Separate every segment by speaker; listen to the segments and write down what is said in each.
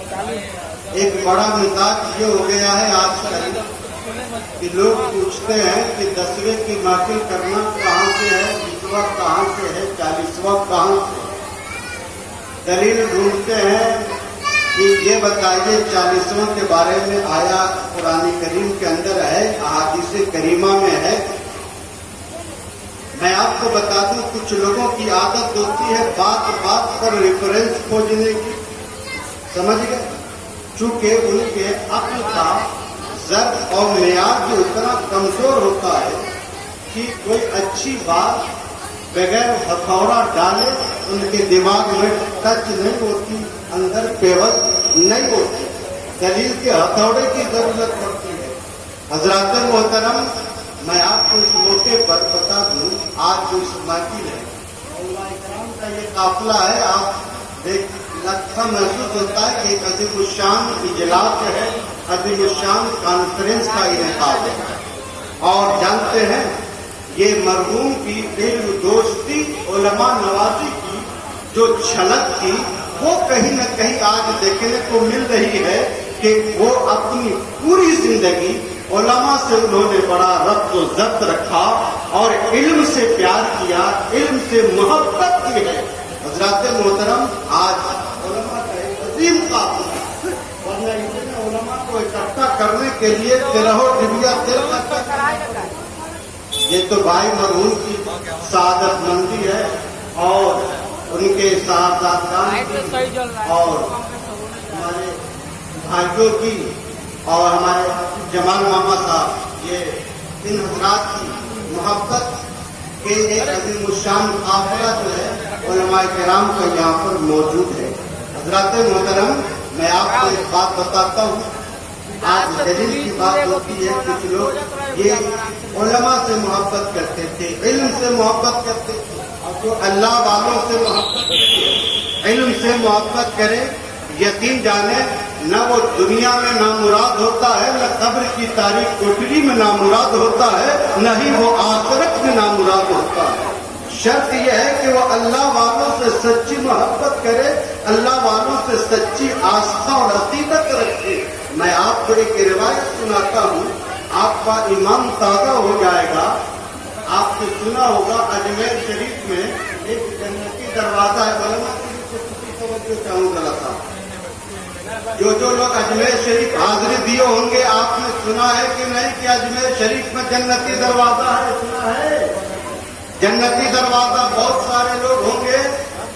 Speaker 1: ایک بڑا مزاج یہ ہو گیا ہے آج کل کہ لوگ پوچھتے ہیں کہ 10ویں کی محفل کرنا کہاں سے ہے، 20واں کہاں سے ہے، 40واں کہاں سے ہے۔ دلیل ڈھونڈتے ہیں کہ یہ بتائیے 40واں کے بارے میں آیا قرآن کریم کے اندر ہے، احادیث کریمہ میں ہے۔ میں آپ کو بتا دوں کچھ لوگوں کی عادت ہوتی ہے بات بات پر ریفرنس کھوجنے کی، سمجھ گئے؟ چونکہ ان کے عقل کا ضرب اور معیار جو اتنا کمزور ہوتا ہے کہ کوئی اچھی بات بغیر ہتھوڑا ڈالے ان کے دماغ میں ٹچ نہیں ہوتی، اندر پیوست نہیں ہوتی، دلیل کے ہتھوڑے کی ضرورت پڑتی ہے۔ حضرات محترم، میں آپ کو اس موقع پر بتا دوں، آج جو اس محفل ہے علماء کرام کا یہ قافلہ ہے، آپ دیکھ لگتا محسوس ہوتا ہے کہ ایک عظیم الشان اجلاس ہے، عظیم الشان کانفرنس کا انعقاد ہے۔ اور جانتے ہیں یہ مرحوم کی علم دوستی علماء نوازی کی جو جھلک تھی وہ کہیں نہ کہیں آج دیکھنے کو مل رہی ہے کہ وہ اپنی پوری زندگی علماء سے انہوں نے بڑا ربط و ضبط رکھا اور علم سے پیار کیا، علم سے محبت کی ہے۔ حضرات محترم، آج علماء کا ایک عظیم قافلہ، ورنہ اتنے علماء کو اکٹھا کرنے کے لیے تیرہ ڈبیا تیل کا یہ تو بھائی مرحوم کی سعادت مندی ہے اور ان کے صاحبزادگان اور ہمارے بھائیوں کی اور ہمارے جمال ماما صاحب، یہ ان حضرات کی محبت کے ایک عظیم الشان قافلہ جو ہے علماء کرام کا یہاں پر موجود ہے۔ حضرات محترم، میں آپ کو ایک بات بتاتا ہوں، آج دلیل کی بات ہوتی ہے، کچھ لوگ یہ علماء سے محبت کرتے تھے، علم سے محبت کرتے تھے، اور جو اللہ والوں سے محبت کرے، علم سے محبت کرے، یقین جانے نہ وہ دنیا میں نامراد ہوتا ہے، نہ قبر کی تاریخ کوٹری میں نامراد ہوتا ہے، نہ ہی وہ آخرت میں نامراد ہوتا ہے۔ شرط یہ ہے کہ وہ اللہ والوں سے سچی محبت کرے، اللہ والوں سے سچی آستھا اور عقیدت رکھے۔ میں آپ کو ایک روایت سناتا ہوں، آپ کا ایمان تازہ ہو جائے گا۔ آپ نے سنا ہوگا اجمیر شریف میں ایک جنتی دروازہ ہے، علماء کی توجہ چاہوں گا صاحب، جو لوگ اجمیر شریف حاضری دیے ہوں گے، آپ نے سنا ہے کہ نہیں کہ اجمیر شریف میں جنتی دروازہ ہے؟ سنا ہے جنتی دروازہ؟ بہت سارے لوگ ہوں گے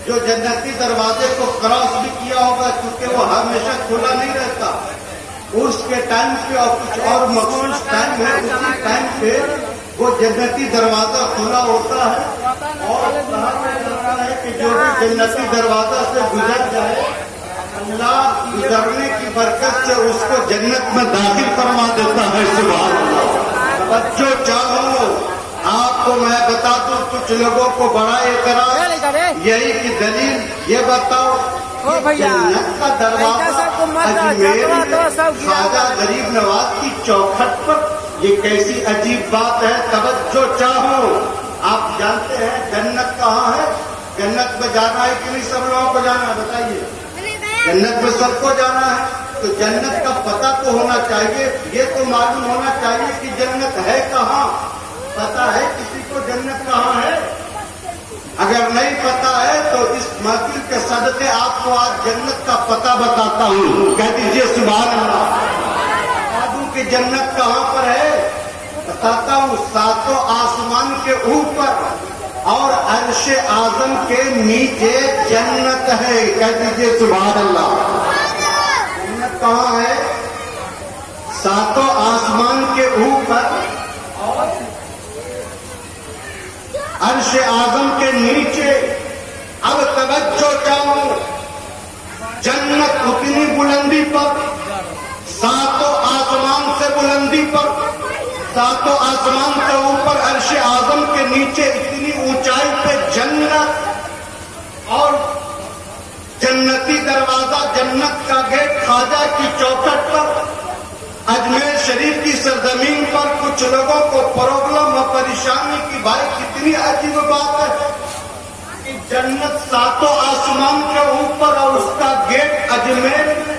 Speaker 1: جو جنتی دروازے کو کراس بھی کیا ہوگا، کیونکہ وہ ہمیشہ کھلا نہیں رہتا، اس کے ٹائم پہ اور کچھ اور مخصوص ٹائم ہے، اسی ٹائم پہ وہ جنتی دروازہ کھلا ہوتا ہے اور کہا جاتا ہے کہ جو بھی جنتی دروازہ سے گزر جائے اللہ گزرنے کی برکت سے اس کو جنت میں داخل فرما دیتا ہے۔ سبحان اللہ۔ بچوں چاہو آپ کو میں بتا دوں، کچھ لوگوں کو بڑا اعتراض یہی کی دلیل یہ بتاؤ جنت کا دروازہ اجمیر خواجہ غریب نواز کی چوکھٹ پر، یہ کیسی عجیب بات ہے۔ توجہ چاہو، آپ جانتے ہیں جنت کہاں ہے؟ جنت میں جانا ہے کہ نہیں سب لوگوں کو جانا ہے؟ بتائیے، جنت میں سب کو جانا ہے تو جنت کا پتہ تو ہونا چاہیے، یہ تو معلوم ہونا چاہیے کہ جنت ہے کہاں۔ پتہ ہے کسی کو جنت کہاں ہے؟ اگر نہیں پتا ہے تو اس محفل کے صدقے آپ کو آج جنت کا پتہ بتاتا ہوں، کہہ دیجئے سبحان اللہ۔ بتا دوں کہ جنت کہاں پر ہے؟ بتاتا ہوں، ساتوں آسمان کے اوپر اور عرش اعظم کے نیچے جنت ہے، کہہ دیجئے سبحان اللہ۔ جنت کہاں ہے؟ ساتوں آسمان کے اوپر اور عرش اعظم کے نیچے۔ اب توجہ چاہو، جنت اتنی بلندی پر، ساتوں آسمان سے بلندی پر، ساتوں آسمان کے اوپر عرش اعظم کے نیچے اتنی اونچائی پہ جنت، اور جنتی دروازہ، جنت کا گیٹ خواجہ کی چوکھٹ پر، اجمیر شریف کی سرزمین پر کچھ لوگوں کو پرابلم اور پریشانی کی بھائی کتنی عجیب بات ہے کہ جنت ساتوں آسمان کے اوپر اور اس کا گیٹ اجمیر میں،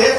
Speaker 1: 1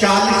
Speaker 1: 40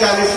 Speaker 1: 40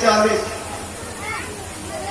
Speaker 1: 40।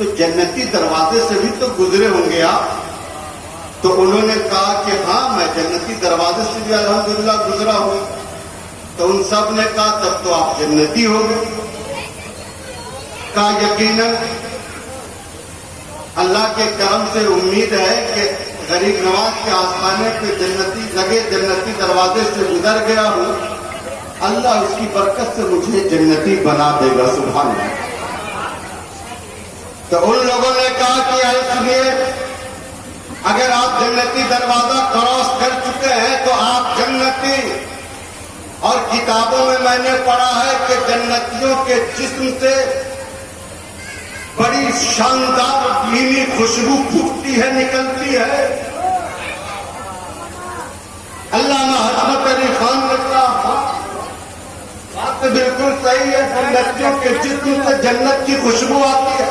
Speaker 1: تو جنتی دروازے سے بھی تو گزرے ہوں گے آپ. تو انہوں نے کہا کہ ہاں میں جنتی دروازے سے بھی الحمدللہ گزرا ہوں. تو ان سب نے کہا تب تو آپ جنتی ہو گئے. کہا یقیناً اللہ کے کرم سے امید ہے کہ غریب نواز کے آستانے پہ جنتی لگے جنتی دروازے سے گزر گیا ہوں, اللہ اس کی برکت سے مجھے جنتی بنا دے گا. سبحان اللہ. تو ان لوگوں نے کہا کہ اس لیے اگر آپ جنتی دروازہ کراس کر چکے ہیں تو آپ جنتی. اور کتابوں میں نے پڑھا ہے کہ جنتیوں کے جسم سے بڑی شاندار دھیمی خوشبو پھوٹتی ہے, نکلتی ہے. علامہ حسمت علی خان نے کہا بات بالکل صحیح ہے, جنتیوں کے جسم سے جنت کی خوشبو آتی ہے.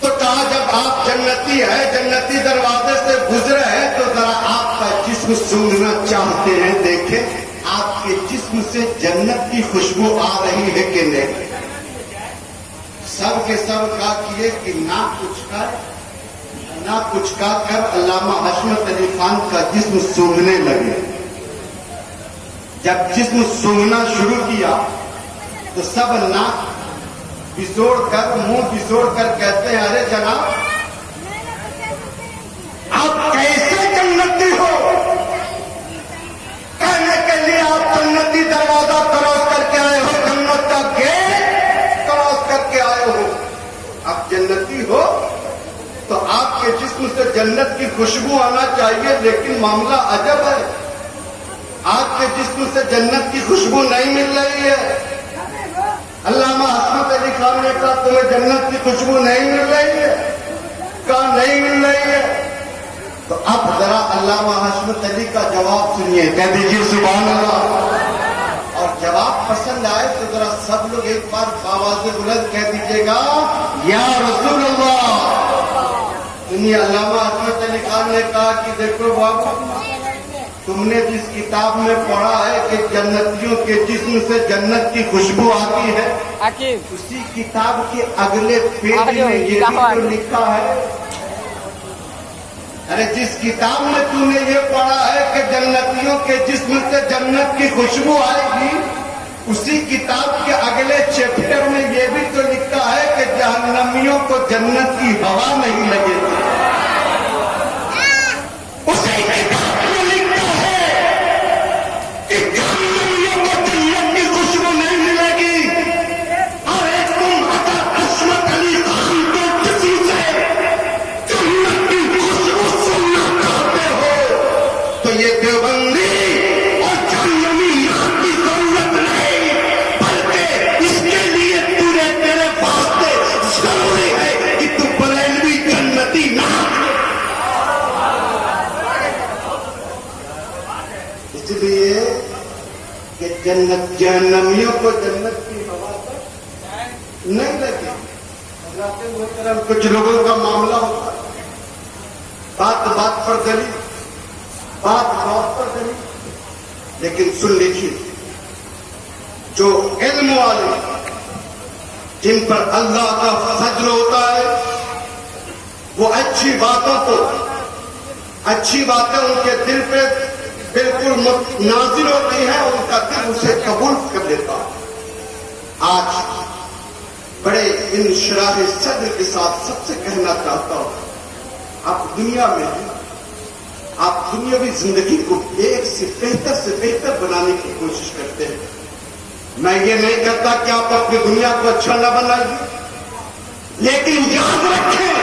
Speaker 1: تو کہا جب آپ جنتی ہے, جنتی دروازے سے گزرے ہیں, تو ذرا آپ کا جسم سونگنا چاہتے ہیں, دیکھیں آپ کے جسم سے جنت کی خوشبو آ رہی ہے کہ نہیں. سب کے سب کہا کیے کہ نہ کچھ کر علامہ حشمت علی خان کا جسم سونگنے لگے. جب جسم سونگنا شروع کیا تو سب ناک بسوڑ کر, منہ بسوڑ کر کہتے ہیں ارے جناب آپ کیسے جنتی ہو. کہنے کے لیے آپ جنتی دروازہ کراس کر کے آئے ہو, جنت کا گیٹ کراس کر کے آئے ہو. آپ جنتی ہو تو آپ کے جسم سے جنت کی خوشبو آنا چاہیے, لیکن معاملہ عجب ہے, آپ کے جسم سے جنت کی خوشبو نہیں مل رہی ہے. علامہ حسمت علی خان نے کہا تمہیں جنت کی خوشبو نہیں مل رہی ہے. کہا نہیں مل رہی ہے. تو اب ذرا علامہ حشمت علی کا جواب سنیے, کہہ دیجیے سبحان اللہ. اور جواب پسند آئے تو ذرا سب لوگ ایک بار آواز بلند کہہ دیجیے گا یا رسول اللہ. سنیے, علامہ حشمت علی خان نے کہا کہ دیکھو بابو, تم نے جس کتاب میں پڑھا ہے کہ جنتیوں کے جسم سے جنت کی خوشبو آتی ہے, اسی کتاب کے اگلے پیج میں یہ بھی لکھا ہے. ارے جس کتاب میں تم نے یہ پڑھا ہے کہ جنتیوں کے جسم سے جنت کی خوشبو آئے گی, اسی کتاب کے اگلے چیپٹر میں یہ بھی تو لکھا ہے کہ جہنمیوں کو جنت کی ہوا نہیں لگے گی. اسی کتاب میں لکھا ہے کہ جہنمیوں کو جنت کی خوشبو نہیں ملے گی. ارے تم اگر حشمت علی خان کے جسم سے جنت کی خوشبو سننا چاہتے ہو تو یہ دیوبندی اور جہنمی یہاں کی ضرورت نہیں, بلکہ اس کے لیے تیرے واسطے ضروری ہے کہ تو بریلوی جنتی نہ. اس لیے کہ جہنمیوں کو جنت کی ہوا نہیں لگی. حضرات محترم, کچھ لوگوں کا معاملہ ہوتا ہے, بات پر دلیل, بات پر دلیل, لیکن سن لیجیے, جو علم والے جن پر اللہ کا فضل ہوتا ہے وہ اچھی باتیں ان کے دل پہ بالکل نازل ہوتی ہیں, ان کا دل اسے قبول کر لیتا ہے. آج بڑے انشراح صدر کے ساتھ سب سے کہنا چاہتا ہوں, آپ دنیا میں ہیں, آپ دنیاوی زندگی کو ایک سے بہتر بنانے کی کوشش کرتے ہیں. میں یہ نہیں کہتا کہ آپ اپنی دنیا کو اچھا نہ بنائیے, لیکن یاد رکھیں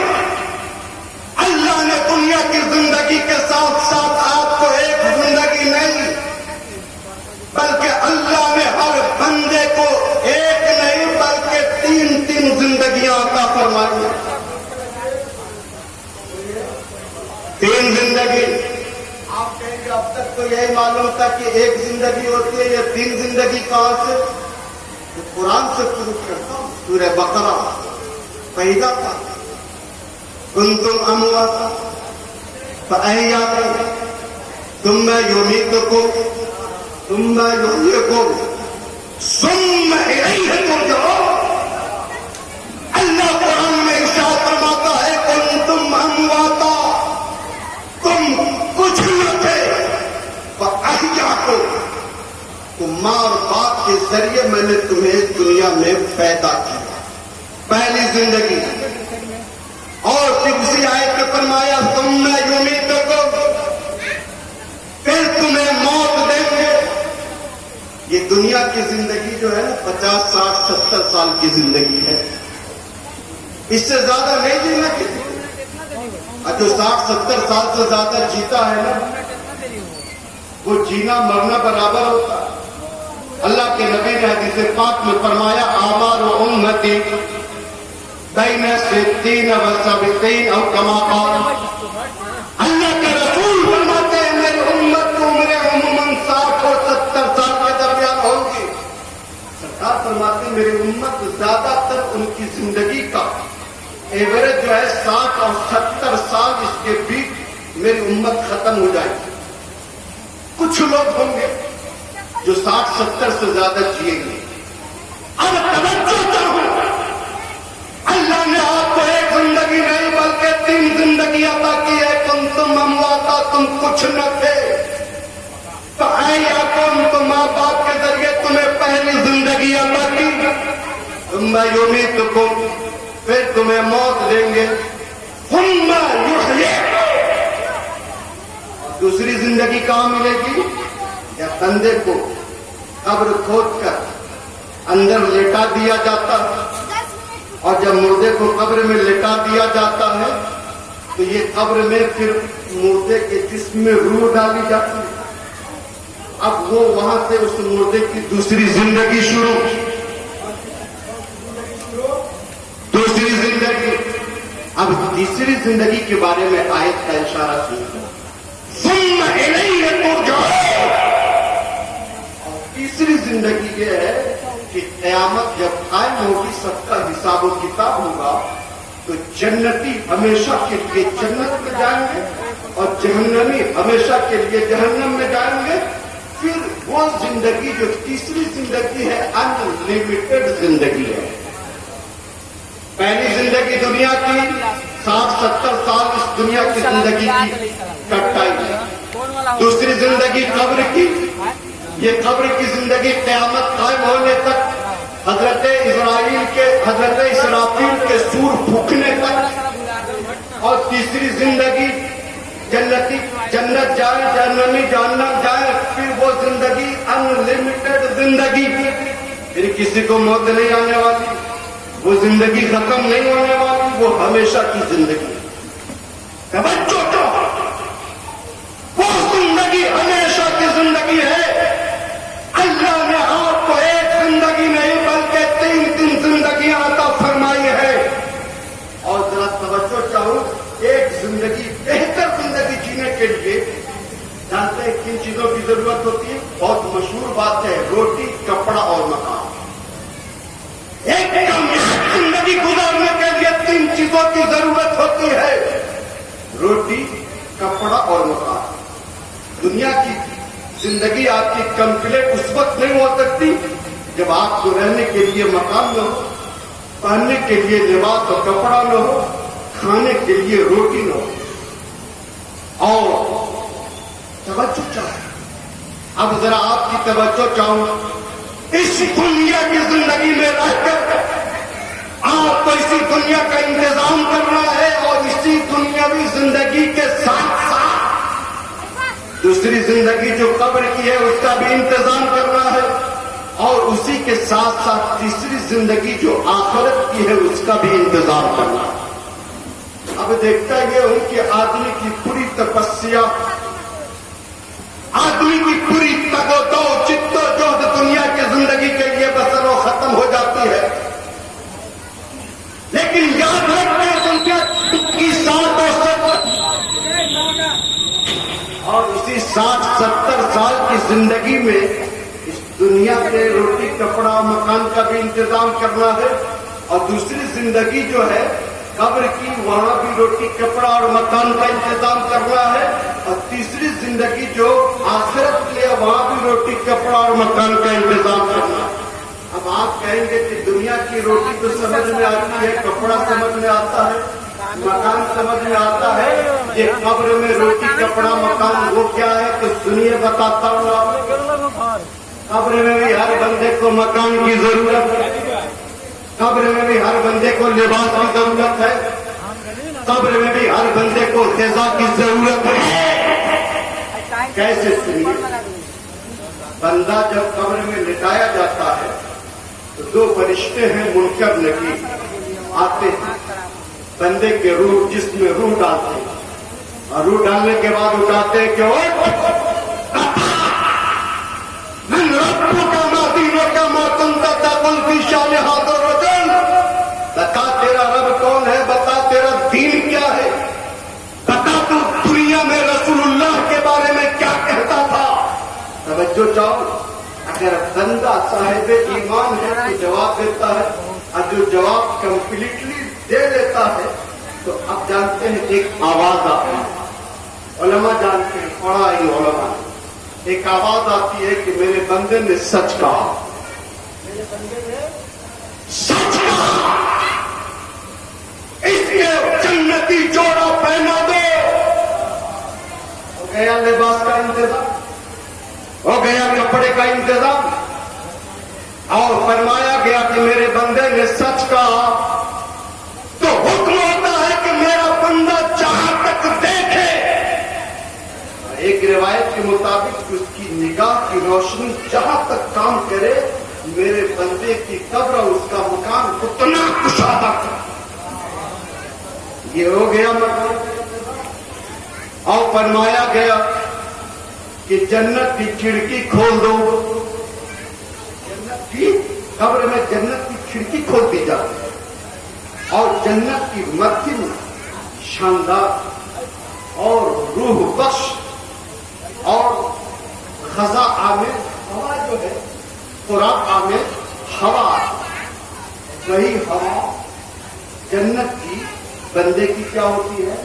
Speaker 1: اللہ نے دنیا کی زندگی کے ساتھ ساتھ آپ کو ایک زندگی نہیں, بلکہ اللہ نے ہر بندے کو ایک نہیں بلکہ تین زندگیاں عطا فرمائی ہیں. 3 زندگی. آپ کہیں گے اب تک تو یہی معلوم تھا کہ ایک زندگی ہوتی ہے, یہ 3 زندگی کہاں سے؟ قرآن سے پروف کرتا ہوں. سورہ بقرہ پیدا تھا, کنتم امواتا فاحیاکم ثم یمیتکم ثم یحییکم ثم الیہ ترجعون. اللہ قرآن ماں اور باپ کے ذریعے میں نے تمہیں اس دنیا میں پیدا کیا، پہلی زندگی۔ اور پھر اسی آیت میں فرمایا ثم یمیتکم، پھر تمہیں موت دیں گے۔ یہ دنیا کی زندگی جو ہے نا 50 60 70 سال کی زندگی ہے، اس سے زیادہ نہیں جینا کسی، اور جو 60 70 سال سے زیادہ جیتا ہے نا وہ جینا مرنا برابر ہوتا ہے۔ اللہ کے نبی نے حدیث پاک میں فرمایا آمار و امتی بین 60 و 70 او کما قال، اللہ کے رسول فرماتے ہیں میری امت عمریں عموماً 60 اور 70 سال کے درمیان ہوگی۔ سرکار فرماتے ہیں میری امت زیادہ تر ان کی زندگی کا ایوریج جو ہے 60 اور 70 سال، اس کے بیچ میری امت ختم ہو جائے گی۔ کچھ لوگ ہوں گے جو 60 70 سے زیادہ جیئیں گے۔ اب توجہ چاہوں، اللہ نے آپ کو ایک زندگی نہیں بلکہ 3 زندگی عطا کی ہے۔ تم امواتا، تم کچھ نہ تھے، تو احیاکم، تو ماں باپ کے ذریعے تمہیں پہلی زندگی عطا کی، ثم یمیتکم، پھر تمہیں موت دیں گے، ثم یحییکم، دوسری زندگی کہاں ملے گی؟ یا بندے کو قبر کھود کر اندر لٹا دیا جاتا ہے، اور جب مردے کو قبر میں لٹا دیا جاتا ہے تو یہ قبر میں پھر مردے کے جسم میں روح ڈالی جاتی ہے۔ اب وہ وہاں سے اس مردے کی دوسری زندگی شروع، دوسری زندگی۔ اب تیسری زندگی کے بارے میں آیت کا اشارہ سنیں، ثم الیہ ترجعون۔ تیسری زندگی یہ ہے کہ قیامت جب قائم ہوگی، سب کا حساب و کتاب ہوگا، تو جنتی ہمیشہ کے لیے جنت میں جائیں گے اور جہنمی ہمیشہ کے لیے جہنم میں جائیں گے۔ پھر وہ زندگی جو تیسری زندگی ہے ان لمیٹڈ زندگی ہے۔ پہلی زندگی دنیا کی 60 70 سال، اس دنیا کی زندگی کی کٹائی ہے۔ دوسری زندگی قبر کی، یہ قبر کی زندگی قیامت قائم ہونے تک، حضرت اسرافیل کے سور پھونکنے تک۔ اور تیسری زندگی جنتی جنت جائے، جہنمی جہنم جائے، پھر وہ زندگی ان لمیٹڈ زندگی، پھر کسی کو موت نہیں آنے والی، وہ زندگی ختم نہیں ہونے والی، وہ ہمیشہ کی زندگی۔ توجہ تو، وہ زندگی ہمیشہ کی زندگی ہے۔ اللہ نے آپ کو ایک زندگی نہیں بلکہ 3 زندگیاں عطا فرمائی ہے۔ اور ذرا توجہ چاہوں، ایک زندگی، بہتر زندگی جینے کے لیے جانتے ہیں کن چیزوں کی ضرورت ہوتی ہے؟ بہت مشہور بات ہے، روٹی، کپڑا اور مکان۔ ایک زندگی گزارنے کے لیے 3 چیزوں کی ضرورت ہوتی ہے، روٹی، کپڑا اور مکان۔ دنیا کی زندگی آپ کی کمپلیٹ اس وقت نہیں ہو سکتی جب آپ کو رہنے کے لیے مکان نہ ہو، پہننے کے لیے لباس اور کپڑا نہ ہو، کھانے کے لیے روٹی نہ ہو۔ اور توجہ چاہے، اب ذرا آپ کی توجہ چاہوں، اس دنیا کی زندگی میں رہ کر آپ کو اسی دنیا کا انتظام کرنا ہے، اور اسی دنیاوی زندگی کے ساتھ ساتھ دوسری زندگی جو قبر کی ہے اس کا بھی انتظام کرنا ہے، اور اسی کے ساتھ ساتھ تیسری زندگی جو آخرت کی ہے اس کا بھی انتظام کرنا ہے۔ اب دیکھتا یہ ہوں کہ آدمی کی پوری تپسیا، آدمی کی پوری تگ و دو، جد و جہد دنیا کی زندگی کے لیے بسر و ختم ہو جاتی ہے، لیکن یاد رکھتے دنیا کی 60 اور اسی 60 70 سال کی زندگی میں اس دنیا کے روٹی کپڑا مکان کا بھی انتظام کرنا ہے، اور دوسری زندگی جو ہے قبر کی، وہاں بھی روٹی کپڑا اور مکان کا انتظام کرنا ہے، اور تیسری زندگی جو آخرت کی ہے وہاں بھی روٹی کپڑا اور مکان کا انتظام کرنا ہے۔ اب آپ کہیں گے کہ دنیا کی روٹی تو سمجھ میں آتی ہے، کپڑا سمجھ میں آتا ہے، مکان سمجھ میں آتا ہے، یہ قبر میں روٹی کپڑا مکان وہ کیا ہے؟ تو سنیے بتاتا ہوں آپ۔ قبر میں بھی ہر بندے کو مکان کی ضرورت ہے، قبر میں بھی ہر بندے کو لباس کی ضرورت ہے، قبر میں بھی ہر بندے کو غذا کی ضرورت ہے۔ کیسے سنیے، بندہ جب قبر میں لٹایا جاتا ہے تو دو فرشتے ہیں منکر نکیر آتے ہیں، بندے کے روح جسم میں روح ڈالتے ہیں، اور روح ڈالنے کے بعد اٹھاتے ہیں کہ من ربک ما دینک ما کنت تقول فی شأن ھذا الرجل، بتا تیرا رب کون ہے، بتا تیرا دین کیا ہے، بتا تو دنیا میں رسول اللہ کے بارے میں کیا کہتا تھا۔ توجہ چاہو، اگر بندہ صاحب ایمان ہے تو جواب دیتا ہے، اور جو جواب کمپلیٹلی دے دیتا ہے تو اب جانتے ہیں ایک آواز آتی ہے، علماء جانتے ہیں، پڑھا ہی علماء، ایک آواز آتی ہے کہ میرے بندے نے سچ کہا، میرے بندے نے سچ کہا، اس کے جنتی جوڑا پہنا دو۔ ہو گیا لباس کا انتظام، ہو گیا کپڑے کا انتظام، اور فرمایا گیا کہ میرے بندے نے سچ کہا، تو حکم ہوتا ہے کہ میرا بندہ جہاں تک دیکھے، ایک روایت کے مطابق اس کی نگاہ کی روشنی جہاں تک کام کرے، میرے بندے کی قبر اور اس کا مکان اتنا کشادہ کرے۔ یہ ہو گیا مکان، اور فرمایا گیا کہ جنت کی کھڑکی کھول دو، جنت کی قبر میں جنت کی کھڑکی کھول دی جاتی ہے، اور جنت کی متن شاندار اور روح بخش اور غذا آمیز ہوا جو ہے، خوراک آمیز ہوا، وہی ہوا جنت کی بندے کی کیا ہوتی ہے،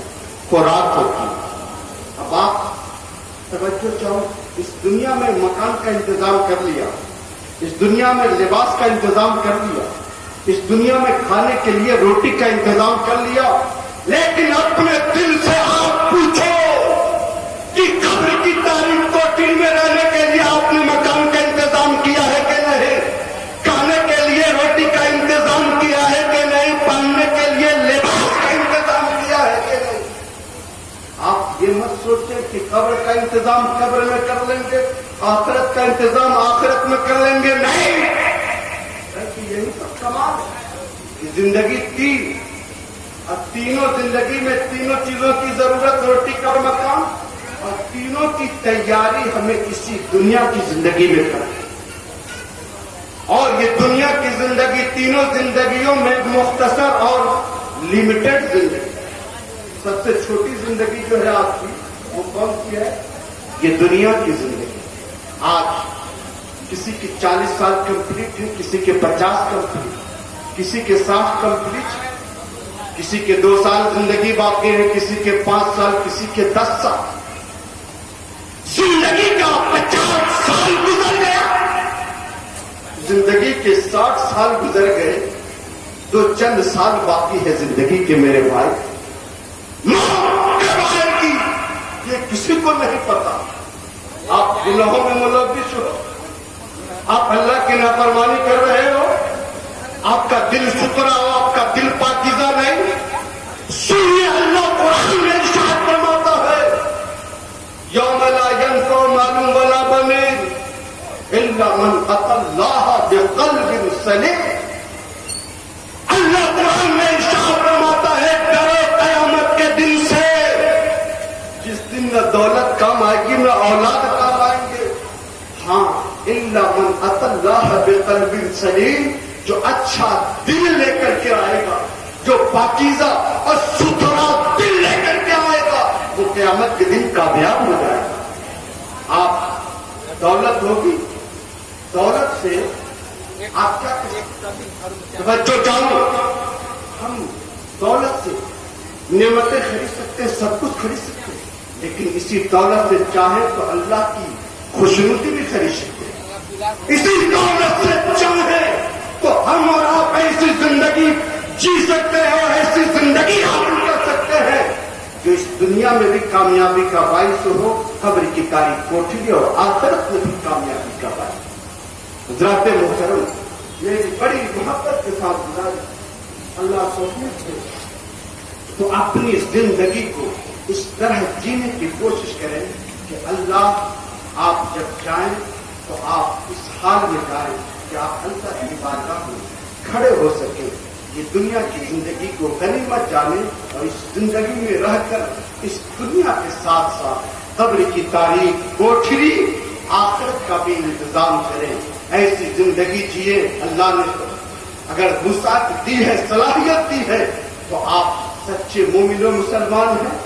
Speaker 1: خوراک ہوتی ہے۔ اب آپ توجہ چاہو، اس دنیا میں مکان کا انتظام کر لیا، اس دنیا میں لباس کا انتظام کر لیا، اس دنیا میں کھانے کے لیے روٹی کا انتظام کر لیا، لیکن اپنے دل سے آپ پوچھو کہ قبر کی تاریخ کوٹھی میں رہنے کے لیے آپ نے مکان کا انتظام کیا ہے کہ نہیں، کھانے کے لیے روٹی کا انتظام کیا ہے کہ نہیں، پہننے کے لیے لباس کا انتظام کیا ہے کہ نہیں۔ آپ یہ مت سوچیں کہ قبر کا انتظام قبر میں کر لیں گے، آخرت کا انتظام آخرت میں کر لیں گے، نہیں، یہی سب کمال ہے۔ زندگی تین، اور تینوں زندگی میں تینوں چیزوں کی ضرورت، روٹی کا مکان، اور تینوں کی تیاری ہمیں اسی دنیا کی زندگی میں کریں، اور یہ دنیا کی زندگی تینوں زندگیوں میں مختصر اور لمیٹڈ زندگی، سب سے چھوٹی زندگی جو ہے آپ کی وہ کون سی ہے، یہ دنیا کی زندگی۔ آج کسی کی 40 سال کمپلیٹ ہے، کسی کے 50 کمپلیٹ، کسی کے 60 کمپلیٹ، کسی کے 2 سال زندگی باقی ہے، کسی کے 5 سال، کسی کے 10 سال۔ زندگی کا 50 سال گزر گیا، زندگی کے 60 سال گزر گئے، دو چند سال باقی ہے زندگی کے میرے بھائی۔ موت کب آئے گی یہ کسی کو نہیں پتا۔ آپ گناہوں میں ملوث ہو، آپ اللہ کی نافرمانی کر رہے ہو، آپ کا دل ستھرا ہو، آپ کا دل پاکیزہ نہیں، سنیے اللہ قرآن میں ارشاد فرماتا ہے، یوم لا ینفع مال ولا بنین الا من اتى اللہ بقلب سلیم۔ اللہ قرآن میں ارشاد فرماتا ہے، ڈرو قیامت کے دن سے، جس دن نہ دولت کام آئے گی نہ اولاد کام آئیں گے، ہاں الا من اتى اللہ بقلب سلیم، جو اچھا دل لے کر کے آئے گا، جو پاکیزہ اور ستھرا دل لے کر کے آئے گا، وہ قیامت کے دن کامیاب ہو جائے گا۔ آپ دولت ہوگی، دولت سے آپ کیا کریں؟ بچوں چاہو، ہم دولت سے نعمتیں خرید سکتے ہیں، سب کچھ خرید سکتے ہیں، لیکن اسی دولت سے چاہے تو اللہ کی خوشنودی بھی خرید سکتے ہیں۔ اسی دولت سے چاہے تو ہم اور آپ ایسی زندگی جی سکتے ہیں اور ایسی زندگی حاصل کر سکتے ہیں جو اس دنیا میں بھی کامیابی کا باعث ہو، قبر کی تاریخ کوٹھی اور آخرت میں بھی کامیابی کا باعث۔ حضرات محترم، میری بڑی محبت کے ساتھ گزاری اللہ توفیق دے تو اپنی زندگی کو اس طرح جینے کی کوشش کریں کہ اللہ آپ جب جائیں تو آپ اس حال میں جائیں کہ آپ اللہ کی بارگاہ میں کھڑے ہو سکیں. یہ دنیا کی زندگی کو غنیمت جانیں اور اس زندگی میں رہ کر اس دنیا کے ساتھ ساتھ قبر کی تاریخ کوٹھری آخرت کا بھی انتظام کریں. ایسی زندگی جیے. اللہ نے اگر وسعت دی ہے، صلاحیت دی ہے، تو آپ سچے مومن و مسلمان ہیں.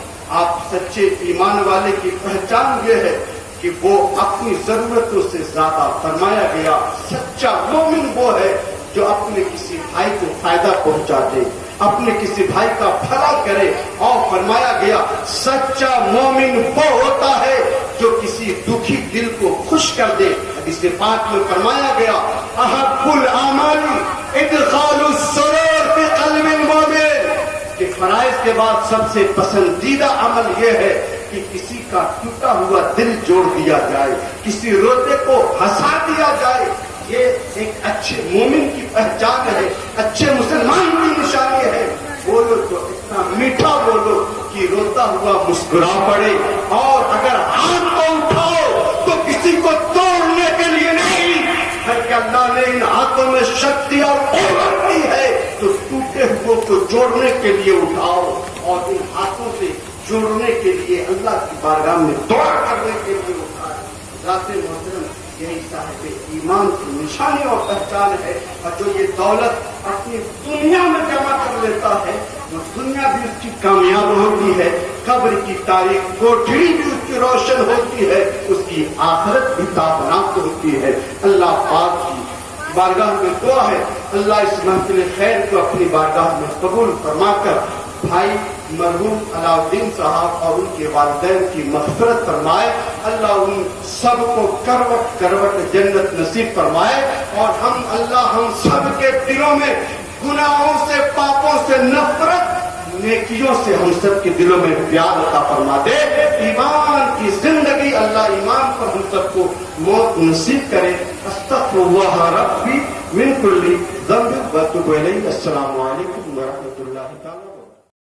Speaker 1: آپ سچے ایمان والے کی پہچان یہ ہے کہ وہ اپنی ضرورتوں سے زیادہ فرمایا گیا سچا مومن وہ ہے جو اپنے کسی بھائی کو فائدہ پہنچا دے، اپنے کسی بھائی کا بھلا کرے. اور فرمایا گیا سچا مومن وہ ہوتا ہے جو کسی دکھی دل کو خوش کر دے. حدیث پاک میں فرمایا گیا احب الاعمال ادخال السرور فی قلب المؤمن، کہ فرائض کے بعد سب سے پسندیدہ عمل یہ ہے کہ کسی کا ٹوٹا ہوا دل جوڑ دیا جائے، کسی روتے کو ہنسا دیا جائے. یہ ایک اچھے مومن کی پہچان ہے، اچھے مسلمان کی نشانی ہے. بولو تو اتنا میٹھا بولو کہ روتا ہوا مسکرا پڑے. اور اگر ہاتھ کو اٹھاؤ تو کسی کو توڑنے کے لیے نہیں، بلکہ اللہ نے ان ہاتھوں میں شکتی اور قوت دی ہے تو ٹوٹے ہوئے کو جوڑنے کے لیے اٹھاؤ. اور ان ہاتھوں سے جوڑنے کے لیے اللہ کی بارگاہ میں دعا کرنے کے لیے اٹھائے. ذات محترم، یہی صاحب ایمان کی نشانی اور پہچان ہے. اور جو یہ دولت اپنی دنیا میں جمع کر لیتا ہے وہ دنیا بھی اس کی کامیاب ہوتی ہے، قبر کی تاریخ کوٹھری بھی اس کی روشن ہوتی ہے، اس کی آخرت بھی تابناک ہوتی ہے. اللہ پاک کی بارگاہ میں دعا ہے اللہ اس محفل خیر کو اپنی بارگاہ میں قبول فرما کر بھائی مرحوم علاء الدین صاحب اور ان کے والدین کی مغفرت فرمائے. اللہ ان سب کو کروٹ کروٹ جنت نصیب فرمائے. اور ہم سب کے دلوں میں گناہوں سے، پاپوں سے نفرت، نیکیوں سے ہم سب کے دلوں میں پیار عطا فرما دے. ایمان کی زندگی اللہ ایمان پر ہم سب کو موت نصیب کرے. استغفر اللہ ربی من کل ذنب واتوب الیہ. السلام علیکم ورحمۃ اللہ.